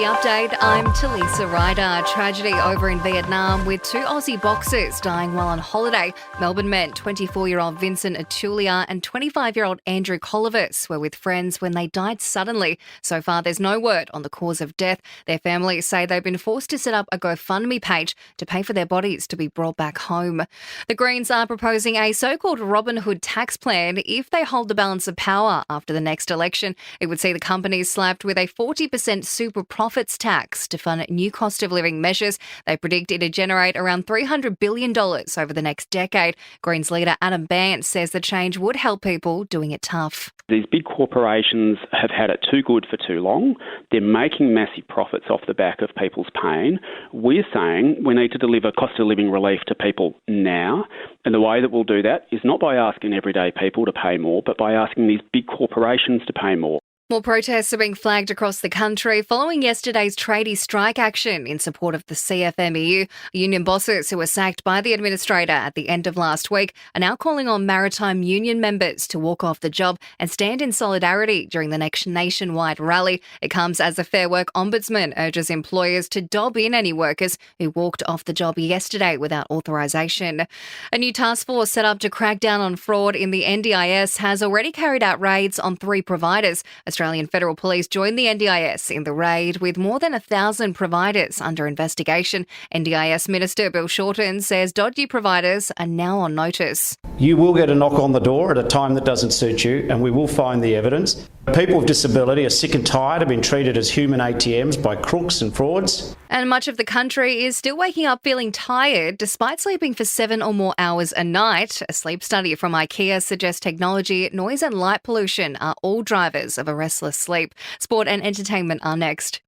update, I'm Talisa Ryder. Tragedy over in Vietnam with two Aussie boxers dying while on holiday. Melbourne men 24-year-old Vincent Atulia and 25-year-old Andrew Collivis were with friends when they died suddenly. So far, there's no word on the cause of death. Their families say they've been forced to set up a GoFundMe page to pay for their bodies to be brought back home. The Greens are proposing a so-called Robin Hood tax plan if they hold the balance of power after the next election. It would see the companies slapped with a 40% super profits tax to fund new cost of living measures. They predict it'd generate around $300 billion over the next decade. Greens leader Adam Bandt says the change would help people doing it tough. These big corporations have had it too good for too long. They're making massive profits off the back of people's pain. We're saying we need to deliver cost of living relief to people now. And the way that we'll do that is not by asking everyday people to pay more, but by asking these big corporations to pay more. More protests are being flagged across the country following yesterday's tradie strike action in support of the CFMEU. Union bosses who were sacked by the administrator at the end of last week are now calling on maritime union members to walk off the job and stand in solidarity during the next nationwide rally. It comes as the Fair Work Ombudsman urges employers to dob in any workers who walked off the job yesterday without authorisation. A new task force set up to crack down on fraud in the NDIS has already carried out raids on 3 providers. Australian Federal Police joined the NDIS in the raid with more than 1,000 providers under investigation. NDIS Minister Bill Shorten says dodgy providers are now on notice. You will get a knock on the door at a time that doesn't suit you, and we will find the evidence. People with disability are sick and tired of being treated as human ATMs by crooks and frauds. And much of the country is still waking up feeling tired despite sleeping for 7 or more hours a night. A sleep study from IKEA suggests technology, noise and light pollution are all drivers of a restless sleep. Sport and entertainment are next.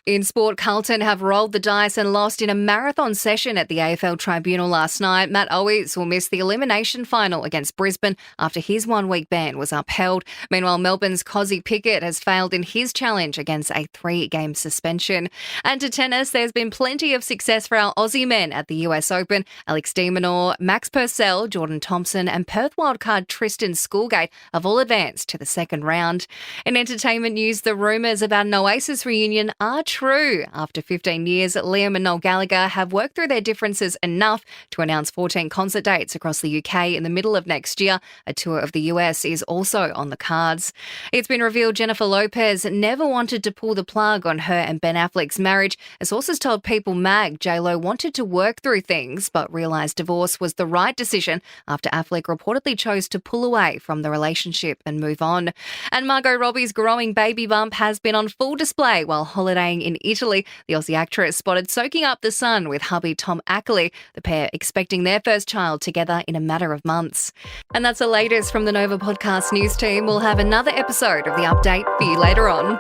In sport, Carlton have rolled the dice and lost in a marathon session at the AFL Tribunal last night. Matt Owens will miss the elimination final against Brisbane after his 1-week ban was upheld. Meanwhile, Melbourne's Cozzy Pickett has failed in his challenge against a 3-game suspension. And to tennis, there's been plenty of success for our Aussie men at the US Open. Alex de Minaur, Max Purcell, Jordan Thompson and Perth wildcard Tristan Schoolgate have all advanced to the second round. In entertainment news, the rumours about an Oasis reunion are true. After 15 years, Liam and Noel Gallagher have worked through their differences enough to announce 14 concert dates across the UK in the middle of next year. A tour of the US is also on the cards. It's been revealed Jennifer Lopez never wanted to pull the plug on her and Ben Affleck's marriage. As sources told People Mag, J-Lo wanted to work through things but realised divorce was the right decision after Affleck reportedly chose to pull away from the relationship and move on. And Margot Robbie's growing baby bump has been on full display while holidaying in Italy. The Aussie actress spotted soaking up the sun with hubby Tom Ackley, the pair expecting their first child together in a matter of months. And that's the latest from the Nova Podcast news team. We'll have another episode of The Update for you later on.